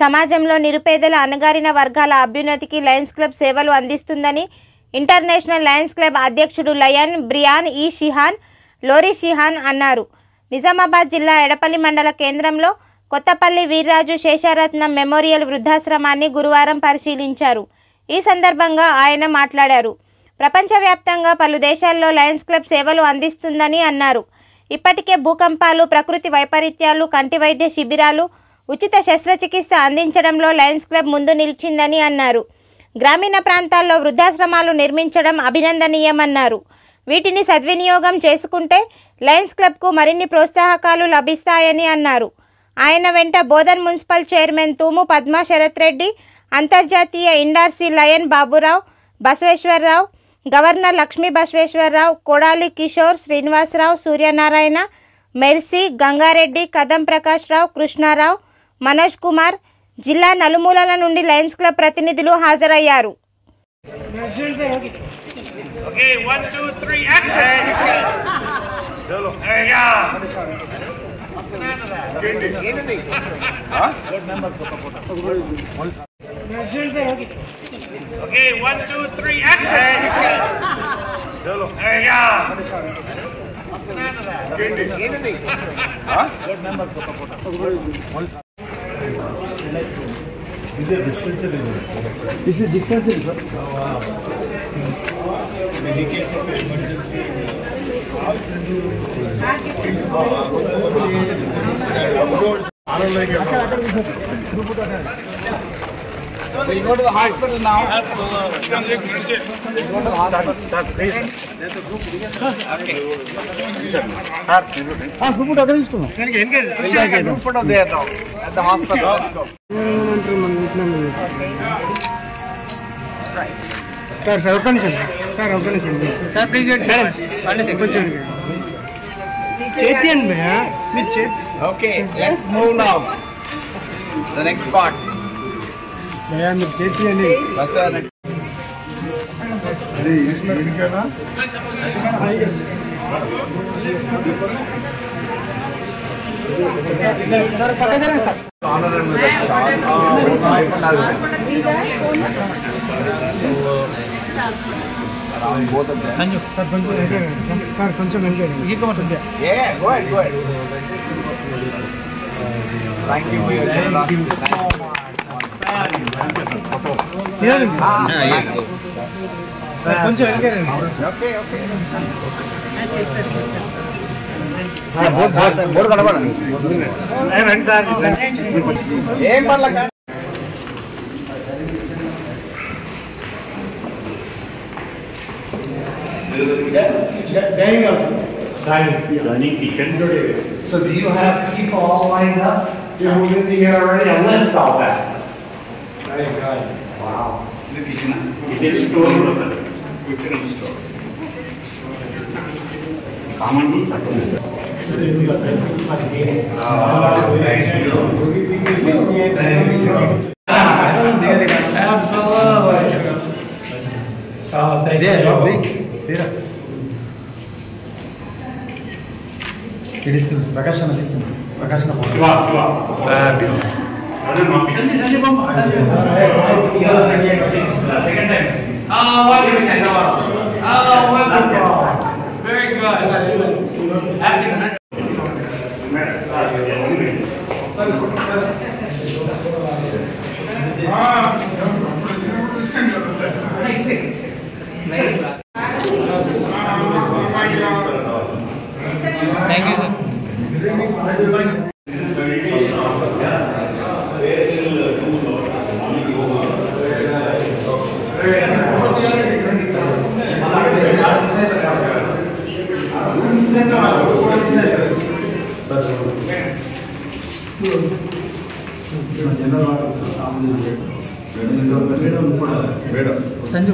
సమాజంలో నిరుపేదల అణగారిన వర్గాల అభ్యున్నతికి లయన్స్ క్లబ్ సేవలు అందిస్తుందని ఇంటర్నేషనల్ లయన్స్ క్లబ్ అధ్యక్షుడు లయన్ బ్రియాన్ ఈ షిహాన్ లోరీ షిహాన్ అన్నారు. నిజామాబాద్ జిల్లా ఎడపల్లి మండల కేంద్రంలో కొత్తపల్లి వీర్రాజు శేషరత్నం మెమోరియల్ వృద్ధాశ్రమాన్ని గురువారం పరిశీలించారు. ఈ సందర్భంగా ఆయన మాట్లాడారు. ప్రపంచవ్యాప్తంగా పలు దేశాల్లో లయన్స్ క్లబ్ సేవలు అందిస్తుందని అన్నారు. ఇప్పటికే భూకంపాలు, ప్రకృతి వైపరీత్యాలు, కంటి వైద్య శిబిరాలు, ఉచిత శస్త్రచికిత్స అందించడంలో లయన్స్ క్లబ్ ముందు నిలిచిందని అన్నారు. గ్రామీణ ప్రాంతాల్లో వృద్ధాశ్రమాలు నిర్మించడం అభినందనీయమన్నారు. వీటిని సద్వినియోగం చేసుకుంటే లయన్స్ క్లబ్కు మరిన్ని ప్రోత్సాహకాలు లభిస్తాయని అన్నారు. ఆయన వెంట బోధన్ మున్సిపల్ చైర్మన్ తూము పద్మా శరత్ రెడ్డి, అంతర్జాతీయ ఇండార్సీ lion Baburao Basaveswara Rao, governor Lakshmi Basaveswara Rao, Kodali Kishore, Srinivasa Rao, Suryanarayana, Mercy, Ganga Reddy, Kadam Prakash రావు, కృష్ణారావు, మనోజ్ కుమార్, జిల్లా నలుమూలల నుండి లయన్స్ క్లబ్ ప్రతినిధులు హాజరయ్యారు. Okay, 1, 2, 3, action! There you go. This is a dispensary. This is dispensary, sir. In case of emergency. We go to the hospital now. At the hospital. Let's go. Sir, Sir, please wait, sir. Okay, let's move now. The next part. Both of them. Yeah, go ahead. Thank you for your generosity. Dining kitchen. So do you have people all lined up? You're moving to here already, a list all that. Very good. Wow. The kitchen. Kitchen store. Kitchen store. Common room. Prakashana. Second time. Oh, wonderful. Very good. Thank you, sir. Sanju,